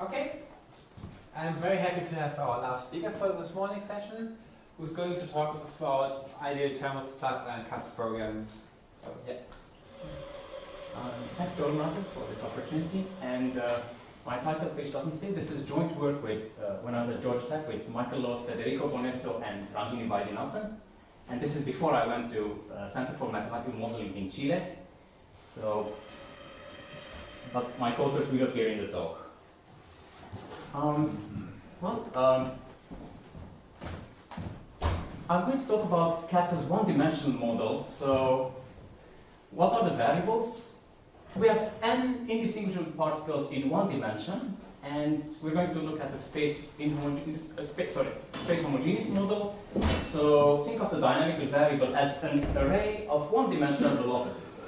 Okay, I'm very happy to have our last speaker for this morning session, who's going to talk to us about ideal thermostats and CAS program. So, yeah. Thanks very much for this opportunity. And my title page doesn't say this is joint work with, when I was at Georgia Tech, with Michael Loss, Federico Bonetto, and Ranjini Vaidyanathan. And this is before I went to Center for Mathematical Modeling in Chile. So, but my co-authors will appear in the talk. I'm going to talk about CATS' one-dimensional model. So, what are the variables? We have n indistinguishable particles in one dimension, and we're going to look at the space-homogeneous model. So, think of the dynamical variable as an array of one-dimensional velocities.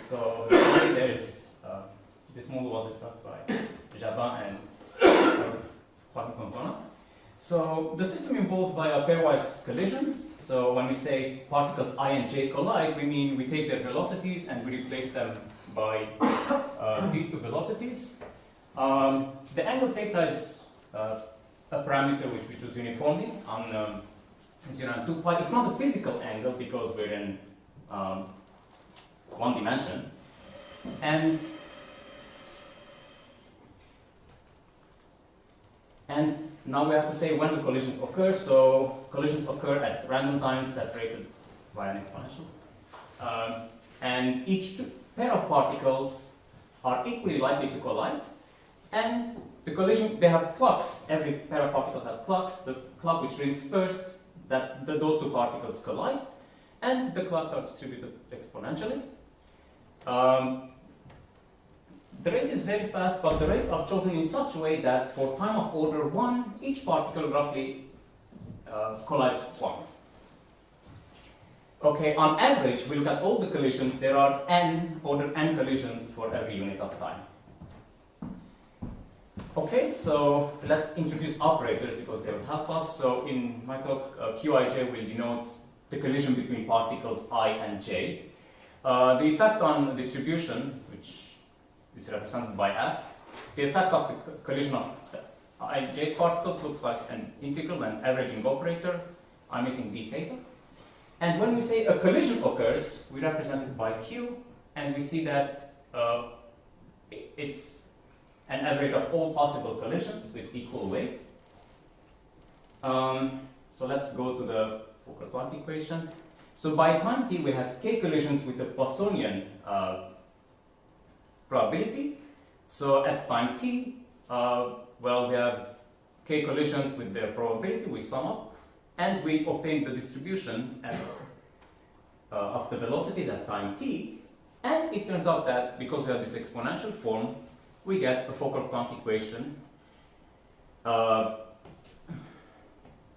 So, there's this model was discussed by Jabin and So the system involves via pairwise collisions. So when we say particles I and j collide, we mean we take their velocities and we replace them by these two velocities. The angle theta is a parameter which we choose uniformly on 0 and 2 pi. It's not a physical angle because we're in one dimension. And now we have to say when the collisions occur. So collisions occur at random times separated by an exponential. And each pair of particles are equally likely to collide. And the collision, they have clocks. Every pair of particles have clocks. The clock which rings first, those two particles collide. And the clocks are distributed exponentially. The rate is very fast, but the rates are chosen in such a way that for time of order 1, each particle roughly collides once. Okay, on average, we look at all the collisions. There are order n collisions for every unit of time. Okay, so let's introduce operators because they will help us. So in my talk, Qij will denote the collision between particles I and j. The effect on distribution, which is represented by f. The effect of the collision of ij particles looks like an integral, an averaging operator. I'm missing d theta. And when we say a collision occurs, we represent it by q, and we see that it's an average of all possible collisions with equal weight. So let's go to the Fokker-Planck equation. So by time t, we have k collisions with the Tossounian probability. So at time t, we have k collisions with their probability, we sum up, and we obtain the distribution of the velocities at time t. And it turns out that because we have this exponential form, we get a Fokker-Planck equation.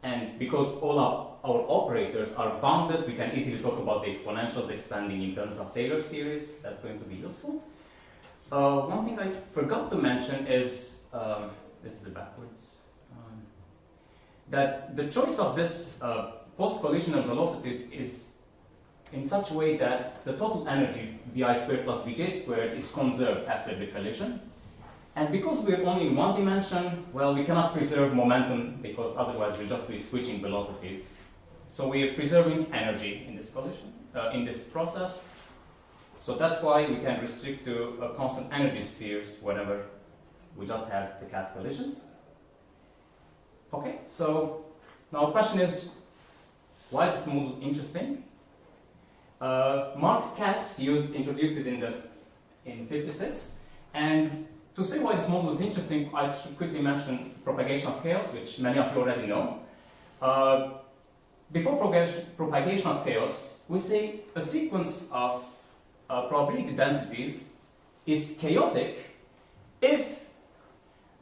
And because all our operators are bounded, we can easily talk about the exponentials expanding in terms of Taylor series. That's going to be useful. One thing I forgot to mention is, this is backwards, that the choice of this post-collisional velocities is in such a way that the total energy, Vi squared plus Vj squared, is conserved after the collision. And because we're only in one dimension, well, we cannot preserve momentum because otherwise we'll just be switching velocities. So we are preserving energy in this collision, in this process. So that's why we can restrict to constant energy spheres whenever we just have the CAS collisions. Okay, so now the question is, why is this model interesting? Mark Katz introduced it in 56, and to say why this model is interesting, I should quickly mention propagation of chaos, which many of you already know. Before propagation of chaos, we say a sequence of probability densities is chaotic if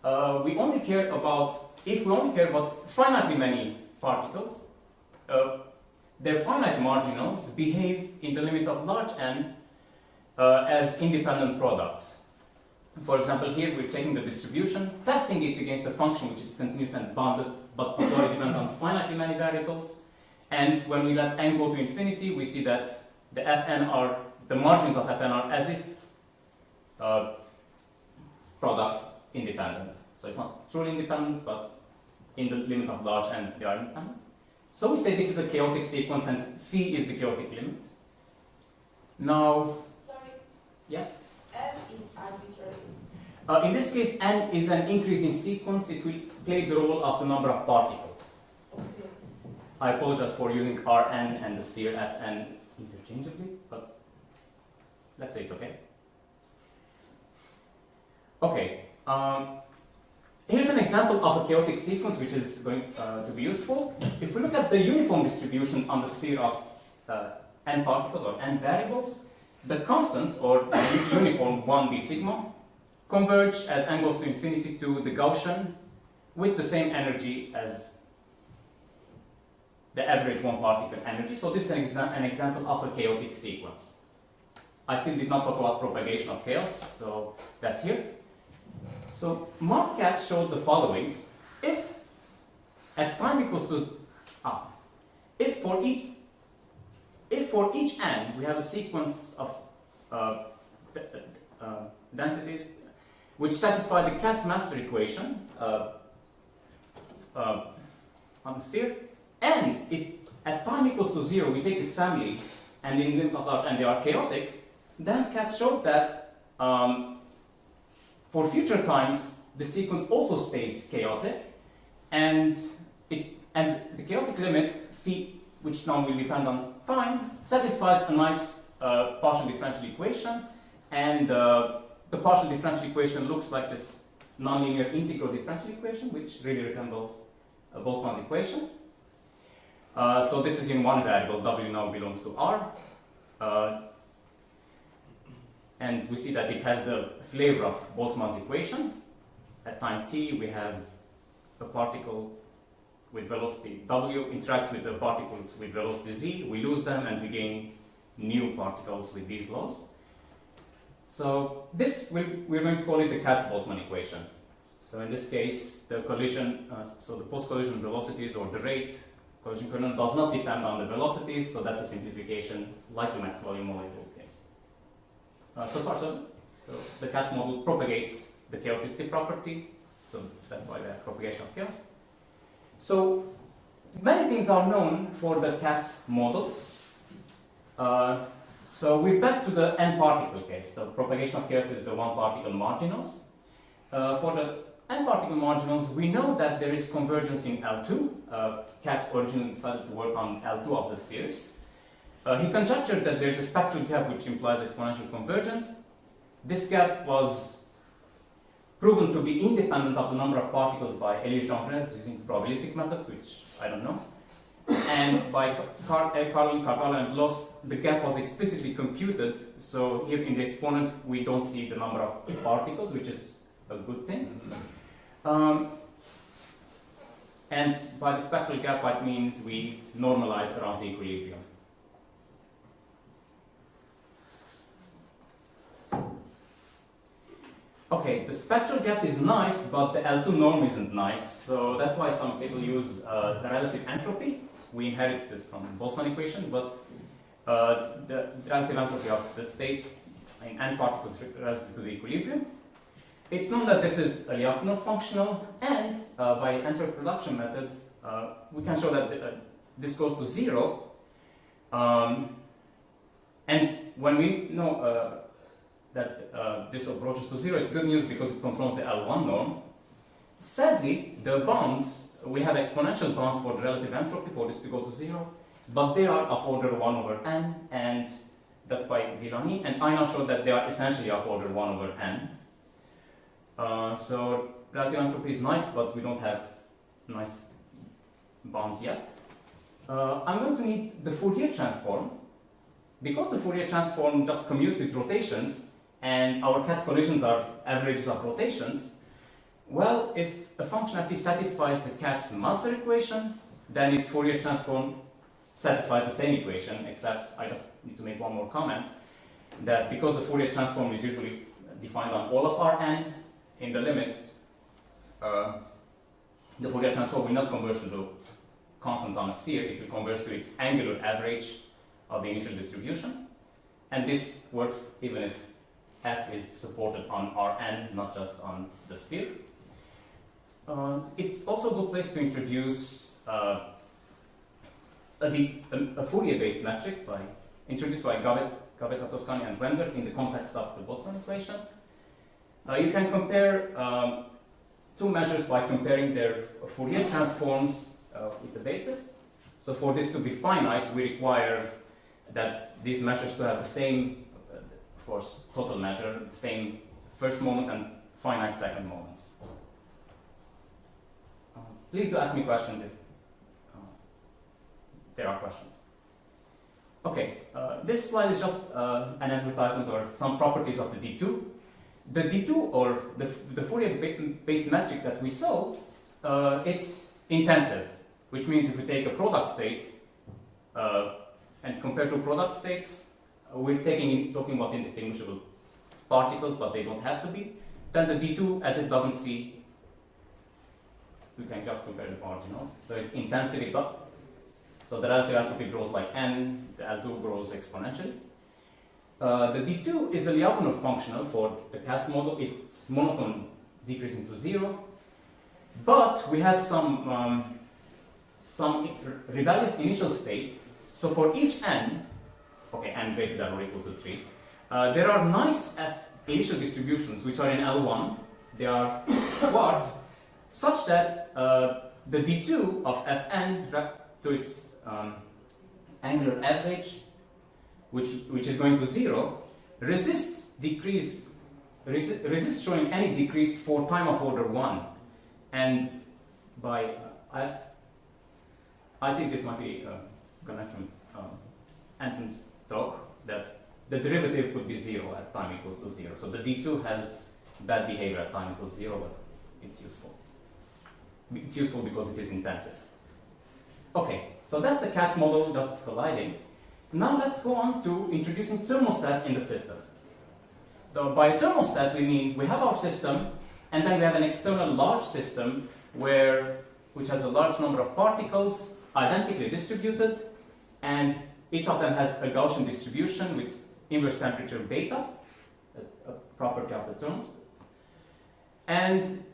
we only care about finitely many particles. Their finite marginals behave in the limit of large n as independent products. For example, here we're taking the distribution, testing it against a function which is continuous and bounded, but already depends on finitely many variables. And when we let n go to infinity, we see that the margins of Fn are as if products independent. So it's not truly independent, but in the limit of large n, they are independent. So we say this is a chaotic sequence and phi is the chaotic limit. Now, sorry, yes? n is arbitrary. In this case, n is an increasing sequence. It will play the role of the number of particles. Okay. I apologize for using Rn and the sphere Sn interchangeably, but let's say it's okay. Okay. Here's an example of a chaotic sequence which is going to be useful. If we look at the uniform distributions on the sphere of n particles or n variables, the constants, or the uniform 1d sigma, converge as n goes to infinity to the Gaussian with the same energy as the average one particle energy. So this is an example of a chaotic sequence. I still did not talk about propagation of chaos, so that's here. So Mark Katz showed the following: if at time equals to if for each n we have a sequence of densities which satisfy the Katz master equation on the sphere, and if at time equals to 0 we take this family and in limit of large n they are chaotic, then Katz showed that for future times, the sequence also stays chaotic, and the chaotic limit, phi, which now will depend on time, satisfies a nice partial differential equation, and the partial differential equation looks like this nonlinear integral differential equation, which really resembles Boltzmann's equation. So this is in one variable, w now belongs to R. And we see that it has the flavor of Boltzmann's equation. At time t, we have a particle with velocity w interacts with a particle with velocity z. We lose them and we gain new particles with these laws. So this, we're going to call it the Katz-Boltzmann equation. So in this case, the collision, so the post-collision velocities or the rate collision current does not depend on the velocities, so that's a simplification like the Maxwellian molecule case. So far, so the Katz model propagates the chaoticity properties, so that's why we have propagation of chaos. So many things are known for the Katz model. So we're back to the n particle case. The propagation of chaos is the one particle marginals. For the n particle marginals, we know that there is convergence in L2. Katz originally decided to work on L2 of the spheres. He conjectured that there's a spectral gap which implies exponential convergence. This gap was proven to be independent of the number of particles by Elias-Jean-Fres using probabilistic methods, which I don't know. And by Carlin, Carvalho, and Loss, the gap was explicitly computed. So here in the exponent, we don't see the number of particles, which is a good thing. And by the spectral gap, that means we normalize around the equilibrium. Okay, the spectral gap is nice, but the L2 norm isn't nice. So that's why some people use the relative entropy. We inherit this from the Boltzmann equation, but the relative entropy of the state in n particles relative to the equilibrium. It's known that this is a Lyapunov functional, and by entropy production methods, we can show that this goes to 0. And when we know that this approaches to 0, it's good news because it controls the L1 norm. Sadly, the bounds, we have exponential bounds for the relative entropy for this to go to 0, but they are of order 1 over n, and that's by Villani, and I now show that they are essentially of order 1 over n. So relative entropy is nice, but we don't have nice bounds yet. I'm going to need the Fourier transform. Because the Fourier transform just commutes with rotations, and our Katz collisions are averages of rotations, well, if a function f satisfies the Katz master equation, then its Fourier transform satisfies the same equation, except I just need to make one more comment, that because the Fourier transform is usually defined on all of Rn, in the limit, the Fourier transform will not converge to the constant on a sphere, it will converge to its angular average of the initial distribution. And this works even if f is supported on Rn, not just on the sphere. It's also a good place to introduce a Fourier-based metric introduced by Hagop Tossounian and Weinberg in the context of the Boltzmann equation. You can compare two measures by comparing their Fourier transforms with the basis. So for this to be finite, we require that these measures to have the same, of course, total measure, the same first moment and finite second moments. Please do ask me questions if there are questions. Okay, this slide is just an advertisement or some properties of the D2. The D2, or the Fourier-based metric that we saw, it's intensive, which means if we take a product state and compare two product states, we're talking about indistinguishable particles, but they don't have to be. Then the D2, as it doesn't see, we can just compare the marginals. So it's intensity, so the relative entropy grows like n, the L2 grows exponentially. The D2 is a Lyapunov functional for the Katz model. It's monotone decreasing to 0. But we have some rebellious initial states. So for each n, okay, n greater than or equal to 3, there are nice F initial distributions which are in L1. They are Schwartz, such that the D2 of Fn to its angular average, which is going to 0, resists showing any decrease for time of order 1. And by I think this might be a connection Anton's talk, that the derivative could be 0 at time equals to 0. So the D2 has bad behavior at time equals 0, but it's useful. It's useful because it is intensive. Okay, so that's the Katz model just colliding. Now let's go on to introducing thermostats in the system. By a thermostat, we mean we have our system, and then we have an external large system which has a large number of particles identically distributed, and each of them has a Gaussian distribution with inverse temperature beta, a property of the thermostat. And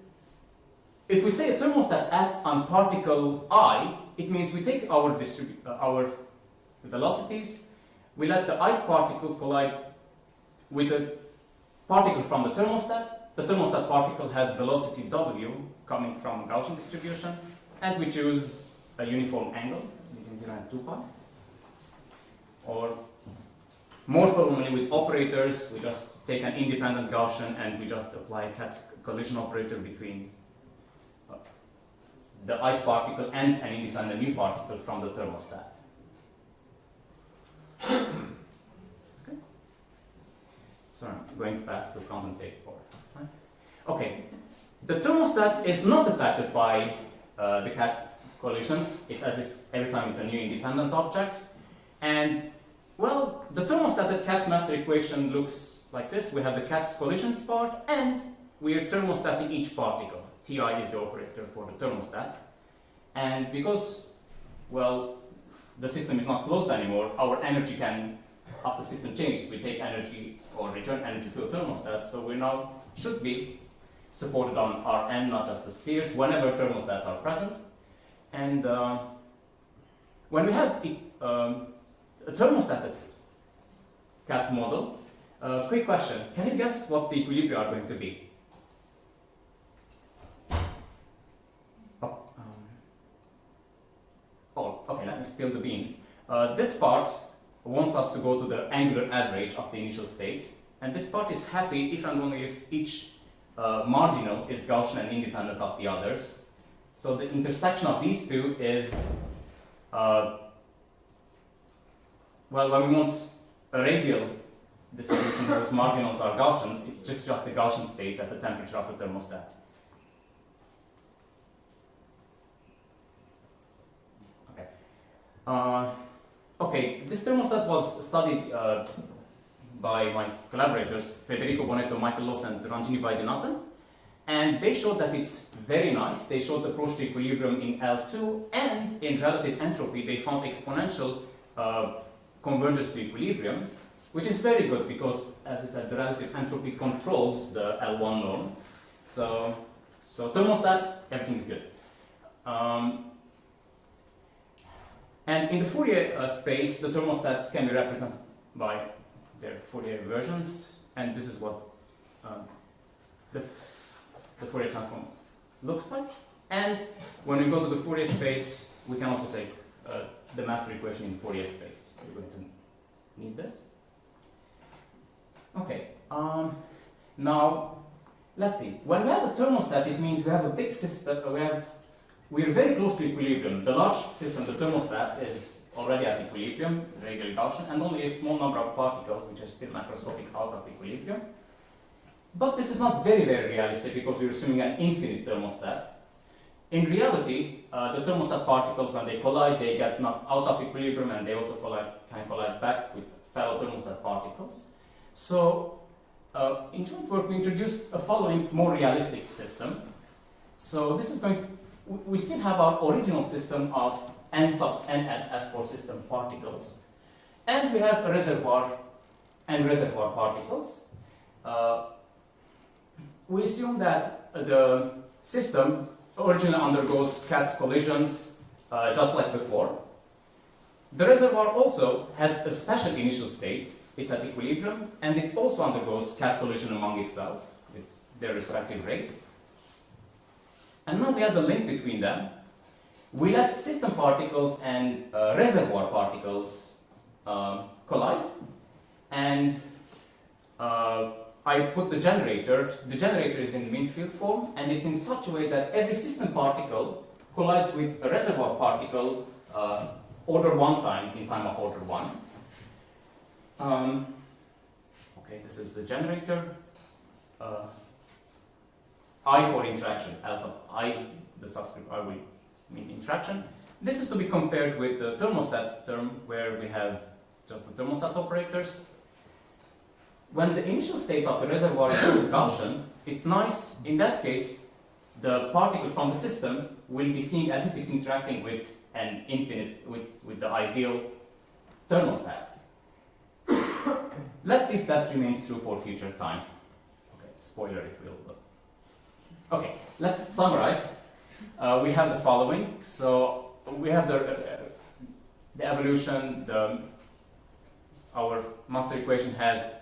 if we say a thermostat acts on particle I, it means we take our velocities, we let the ith particle collide with a particle from the thermostat. The thermostat particle has velocity w coming from Gaussian distribution, and we choose a uniform angle between 0 and 2 pi. Or more formally with operators, we just take an independent Gaussian and we just apply a Katz collision operator between the ith particle and an independent new particle from the thermostat. Okay. Sorry, I'm going fast to compensate for it. Okay, the thermostat is not affected by the Katz collisions. It's as if every time it's a new independent object. And, well, the thermostated Katz master equation looks like this. We have the Katz collisions part, and we are thermostating each particle. Ti is the operator for the thermostat. And because, well, the system is not closed anymore, our energy can, after the system changes, we take energy or return energy to a thermostat, so we now should be supported on Rn, not just the spheres, whenever thermostats are present. And when we have a thermostatic Katz model, quick question, can you guess what the equilibria are going to be? Okay, let me spill the beans. This part wants us to go to the angular average of the initial state, and this part is happy if and only if each marginal is Gaussian and independent of the others. So the intersection of these two is, well, when we want a radial distribution whose marginals are Gaussians, it's just the Gaussian state at the temperature of the thermostat. Okay, this thermostat was studied by my collaborators, Federico Bonetto, Michael Loss, and Ranjini Vaidyanathan, and they showed that it's very nice. They showed the approach to equilibrium in L2, and in relative entropy, they found exponential convergence to equilibrium, which is very good because, as we said, the relative entropy controls the L1 norm. So So thermostats, everything is good. And in the Fourier space, the thermostats can be represented by their Fourier versions, and this is what the Fourier transform looks like. And when we go to the Fourier space, we can also take the master equation in Fourier space. We're going to need this. Okay. Now, let's see. When we have a thermostat, it means we have a big system. We're very close to equilibrium. The large system, the thermostat, is already at equilibrium, radial Gaussian, and only a small number of particles, which are still macroscopic, out of equilibrium. But this is not very, very realistic because we're assuming an infinite thermostat. In reality, the thermostat particles, when they collide, they get knocked out of equilibrium, and they also can collide back with fellow thermostat particles. So, in joint work, we introduced a following more realistic system. So this is we still have our original system of n sub ns as for system particles. And we have a reservoir and reservoir particles. We assume that the system originally undergoes Katz collisions just like before. The reservoir also has a special initial state. It's at equilibrium, and it also undergoes Katz collision among itself with their respective rates. And now we have the link between them. We let system particles and reservoir particles collide, and I put the generator. The generator is in mean field form, and it's in such a way that every system particle collides with a reservoir particle order 1 times in time of order 1. Okay, this is the generator. I for interaction, as of I, the subscript I will mean interaction. This is to be compared with the thermostat term, where we have just the thermostat operators. When the initial state of the reservoir is Gaussian, it's nice. In that case, the particle from the system will be seen as if it's interacting with an infinite, with the ideal thermostat. Let's see if that remains true for future time. Okay, spoiler, it will. But okay, let's summarize. We have the following. So we have the evolution. Our master equation has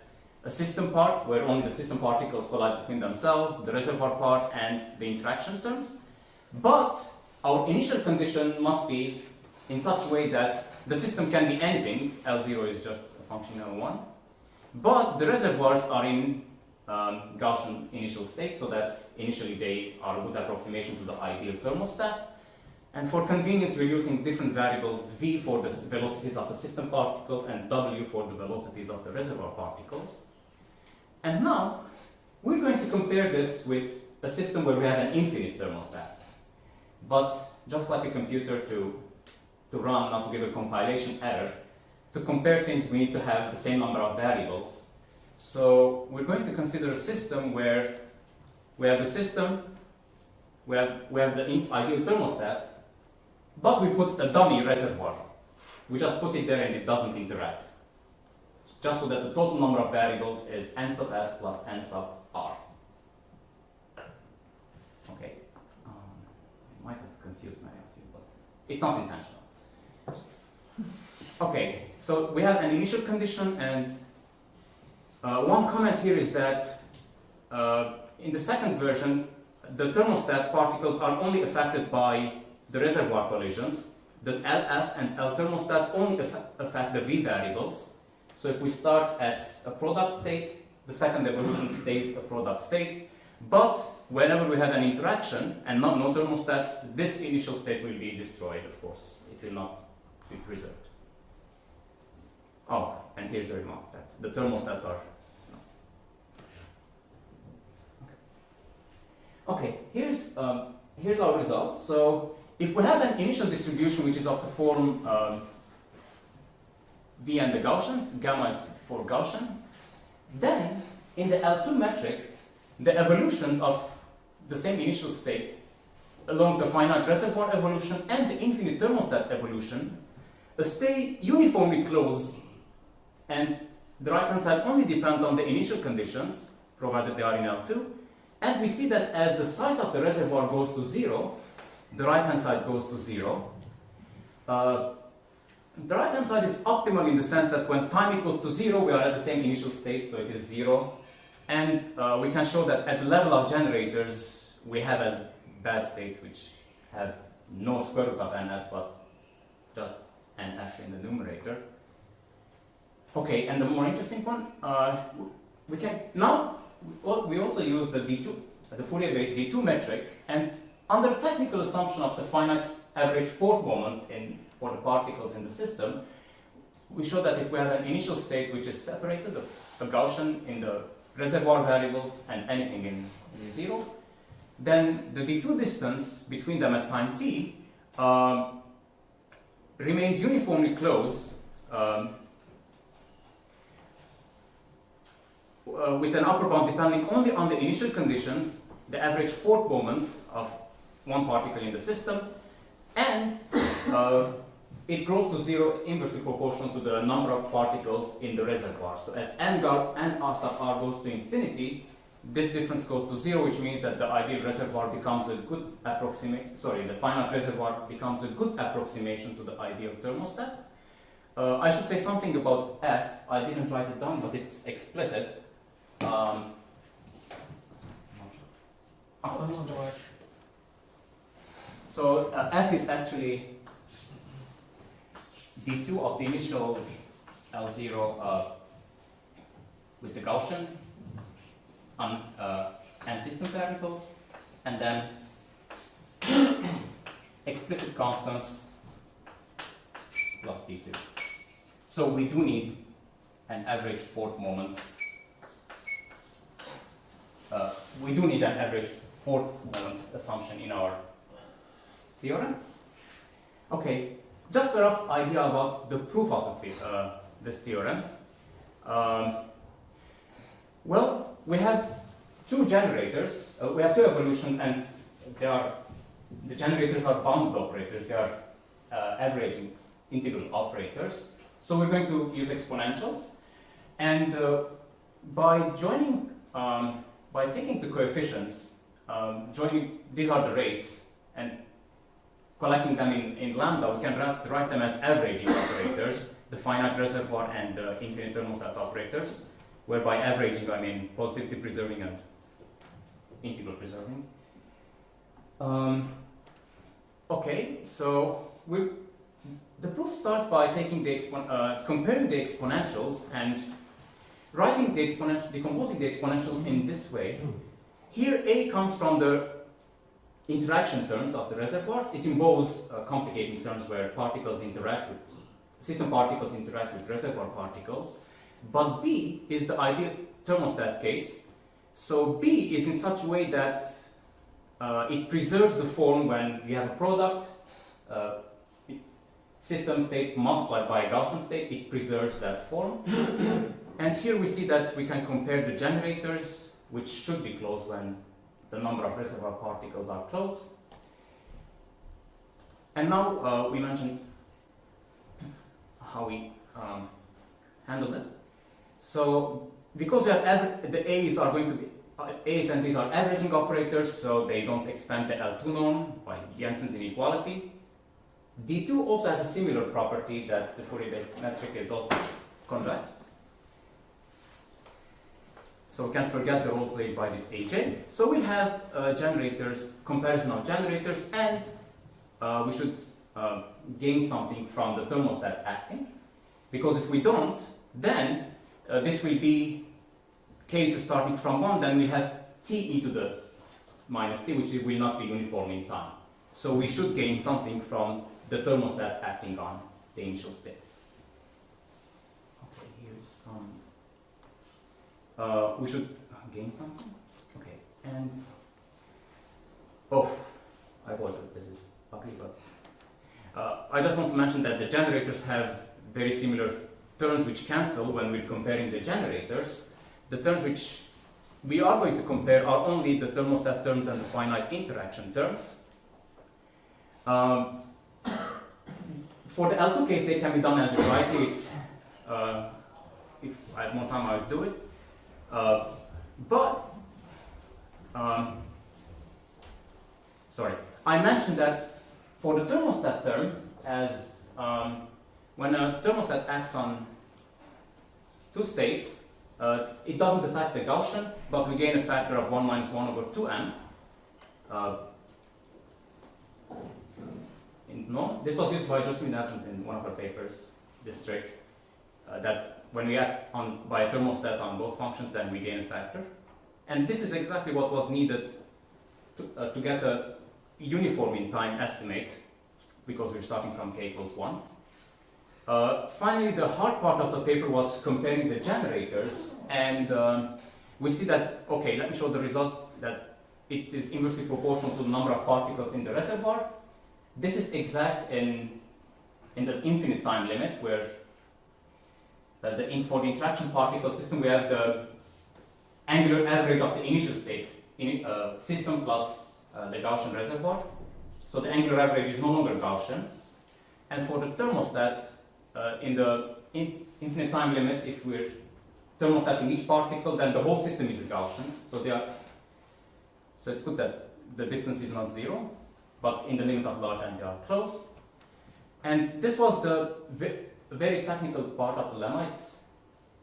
a system part where only the system particles collide between themselves, the reservoir part, and the interaction terms. But our initial condition must be in such a way that the system can be anything. L0 is just a function of 1. But the reservoirs are in Gaussian initial state, so that initially they are a good approximation to the ideal thermostat. And for convenience, we're using different variables, v for the velocities of the system particles and w for the velocities of the reservoir particles. And now, we're going to compare this with a system where we have an infinite thermostat. But just like a computer to run, not to give a compilation error, to compare things, we need to have the same number of variables. So we're going to consider a system where we have the system, we have the ideal thermostat, but we put a dummy reservoir. We just put it there and it doesn't interact. Just so that the total number of variables is n sub s plus n sub r. Okay. I might have confused many of you, but it's not intentional. Okay, so we have an initial condition, and one comment here is that in the second version, the thermostat particles are only affected by the reservoir collisions. The Ls and L thermostat only affect the V variables. So if we start at a product state, the second evolution stays a product state. But whenever we have an interaction and no thermostats, this initial state will be destroyed, of course. It will not be preserved. Oh, and here's the remark that the thermostats are. Okay, here's our result. So if we have an initial distribution which is of the form V and the Gaussians, gamma is for Gaussian, then in the L2 metric, the evolutions of the same initial state along the finite reservoir evolution and the infinite thermostat evolution stay uniformly close, and the right hand side only depends on the initial conditions, provided they are in L2, And we see that as the size of the reservoir goes to 0, the right-hand side goes to 0. The right-hand side is optimal in the sense that when time equals to 0, we are at the same initial state, so it is 0. And we can show that at the level of generators, we have as bad states which have no square root of ns, but just ns in the numerator. Okay, and the more interesting one, we can now we also use the D2, the Fourier-based D2 metric, and under the technical assumption of the finite average force moment for the particles in the system, we show that if we have an initial state which is separated, a Gaussian in the reservoir variables and anything in 0, then the D2 distance between them at time t remains uniformly close with an upper bound depending only on the initial conditions, the average force moment of one particle in the system, and it grows to 0 inversely proportional to the number of particles in the reservoir. So as n sub r goes to infinity, this difference goes to 0, which means that the ideal reservoir becomes a good the finite reservoir becomes a good approximation to the ideal thermostat. I should say something about F. I didn't write it down, but it's explicit. So F is actually D2 of the initial L0 with the Gaussian on and system variables, and then explicit constants plus D2. So we do need an average force moment. We do need an average force moment assumption in our theorem. Okay, just a rough idea about the proof of this theorem. Well, we have two generators. We have two evolutions, and the generators are bounded operators. They are averaging integral operators. So we're going to use exponentials, and by joining, by taking the coefficients, these are the rates, and collecting them in lambda, we can write them as averaging operators, the finite reservoir and the infinite thermostat operators, where by averaging I mean positivity preserving and integral preserving. Okay, so the proof starts by taking comparing the exponentials and writing the exponential, decomposing the exponential in this way. Here A comes from the interaction terms of the reservoirs. It involves complicating terms where system particles interact with reservoir particles. But B is the ideal thermostat case. So B is in such a way that it preserves the form when we have a product, system state multiplied by a Gaussian state, it preserves that form. And here we see that we can compare the generators, which should be close when the number of reservoir particles are close. And now we mentioned how we handle this. So because we have the A's are going to be A's and B's are averaging operators, so they don't expand the L2 norm by Jensen's inequality. D2 also has a similar property that the Fourier-based metric is also convex. So we can't forget the role played by this AJ. So we have generators, comparison of generators, and we should gain something from the thermostat acting. Because if we don't, then this will be cases starting from 1, then we have T e to the minus T, which will not be uniform in time. So we should gain something from the thermostat acting on the initial states. Okay, here's some. We should gain something. Okay, and I apologize, this is ugly, but I just want to mention that the generators have very similar terms which cancel when we're comparing the generators. The terms which we are going to compare are only the thermostat terms and the finite interaction terms. For the L2 case, they can be done algebraically. It's, if I have more time, I would do it. But sorry, I mentioned that for the thermostat term, as when a thermostat acts on two states, it doesn't affect the Gaussian, but we gain a factor of 1 minus 1 over 2m. No, this was used by Vaidyanathan in one of her papers, this trick, that when we act by a thermostat on both functions, then we gain a factor. And this is exactly what was needed to get a uniform in time estimate, because we're starting from k equals 1. Finally, the hard part of the paper was comparing the generators, and we see that, okay, let me show the result, that it is inversely proportional to the number of particles in the reservoir. This is exact in the infinite time limit, where for the interaction particle system we have the angular average of the initial state system plus the Gaussian reservoir. So the angular average is no longer Gaussian. And for the thermostat, in the infinite time limit, if we're thermostating each particle, then the whole system is a Gaussian. So it's good that the distance is not zero, but in the limit of large n they are close. And this was the very technical part of the lemma.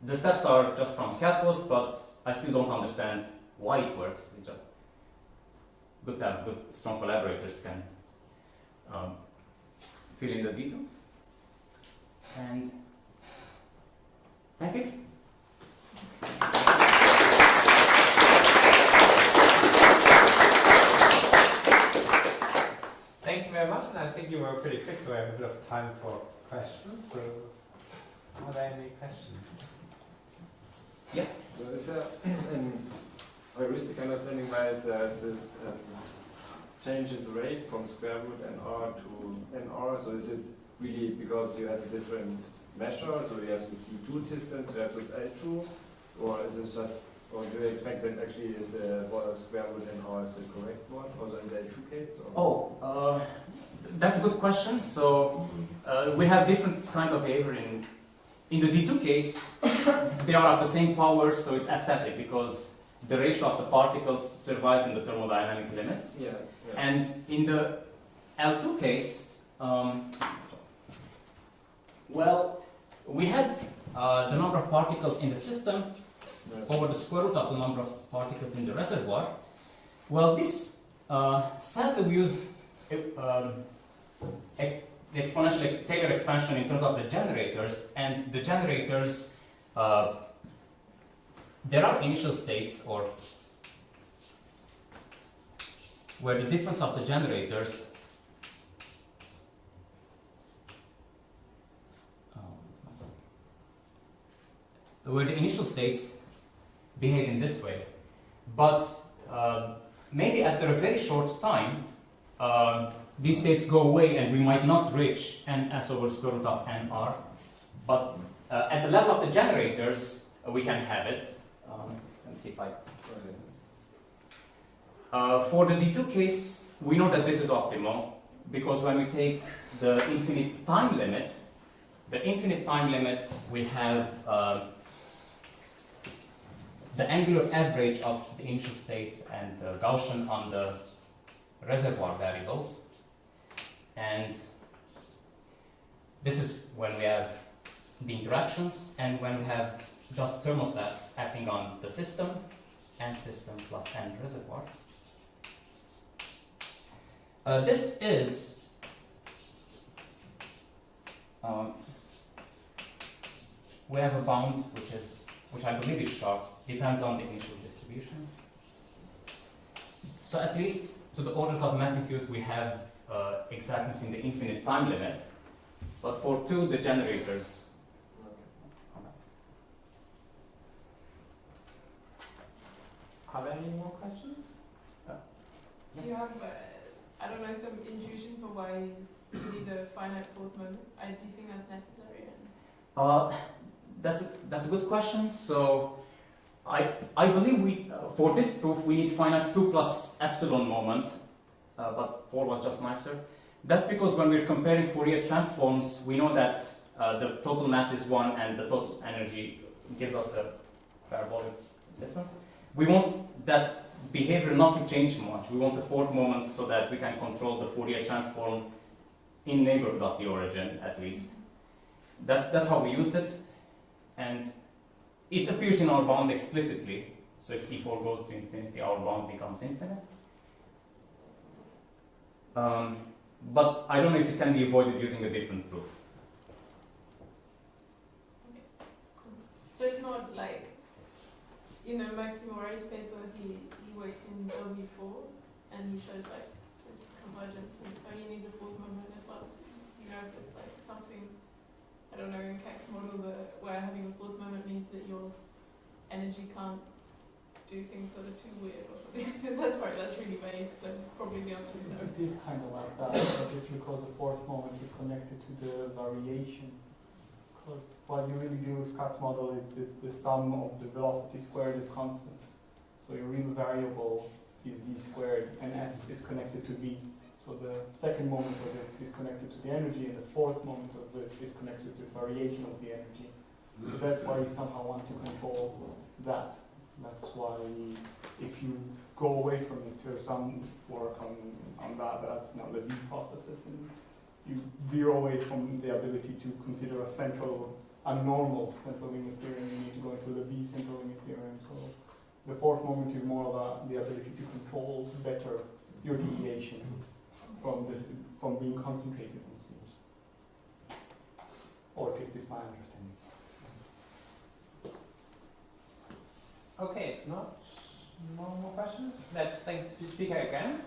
The steps are just from calculus, but I still don't understand why it works. It's just good to have good, strong collaborators can fill in the details. And thank you. Thank you very much, and I think you were pretty quick, so we have a bit of time for questions. So, are there any questions? Yes? So is there an heuristic understanding why there's this change in the rate from square root nr to nr? So is it really because you have a different measure, so you have this d2 distance, you have this l2, or is it just, or do you expect that actually is square root nr is the correct one, also in the l2 case? Or? That's a good question. So we have different kinds of behavior in the d2 case. They are of the same power, so it's aesthetic because the ratio of the particles survives in the thermodynamic limits. Yeah. And in the L2 case, well, we had the number of particles in the system over the square root of the number of particles in the reservoir. Well, this sadly we used the exponential Taylor expansion in terms of the generators, and the generators, there are initial states or where the difference of the generators where the initial states behave in this way, but maybe after a very short time these states go away and we might not reach ns over square root of nr, but at the level of the generators we can have it. Let me see if I... for the D2 case, we know that this is optimal because when we take the infinite time limit, we have the angular average of the initial state and the Gaussian on the reservoir variables. And this is when we have the interactions and when we have just thermostats acting on the system, n system plus n reservoir. This is we have a bound which I believe is sharp, depends on the initial distribution. So at least to the orders of magnitudes we have exactness in the infinite time limit, but for two the generators. Are there any more questions? Do you have, I don't know, some intuition for why you need a finite fourth moment? Do you think that's necessary? That's a good question. So I believe we for this proof we need finite 2 plus epsilon moment, but 4 was just nicer. That's because when we're comparing Fourier transforms, we know that the total mass is 1 and the total energy gives us a parabolic distance. We want that behavior not to change much. We want the fourth moment so that we can control the Fourier transform in neighborhood of the origin, at least. That's how we used it, and it appears in our bound explicitly. So if T4 goes to infinity, our bound becomes infinite. But I don't know if it can be avoided using a different proof. Okay, cool. So it's not like, you know, Maximo Ray's paper, he works in W4 and he shows like this convergence, and so he needs a fourth moment as well. You know, if it's like something, I don't know, in Keck's model where having a fourth moment means that your energy can't do things that are too weird or something. That's really vague, so probably the answer is no. It is kind of like that, but it's because the fourth moment is connected to the variation. Because what you really do with Katz's model is the sum of the velocity squared is constant. So your real variable is v squared, and f is connected to v. So the second moment of it is connected to the energy, and the fourth moment of it is connected to the variation of the energy. So that's why you somehow want to control that. That's why if you go away from it, there's some work on that, that's now the V processes, and you veer away from the ability to consider a normal central limit theorem. You need to go into the V central limit theorem. So the fourth moment is more about the ability to control better your deviation from being concentrated on streams. Or at least is my understanding. Okay, no more questions? Let's thank the speaker again.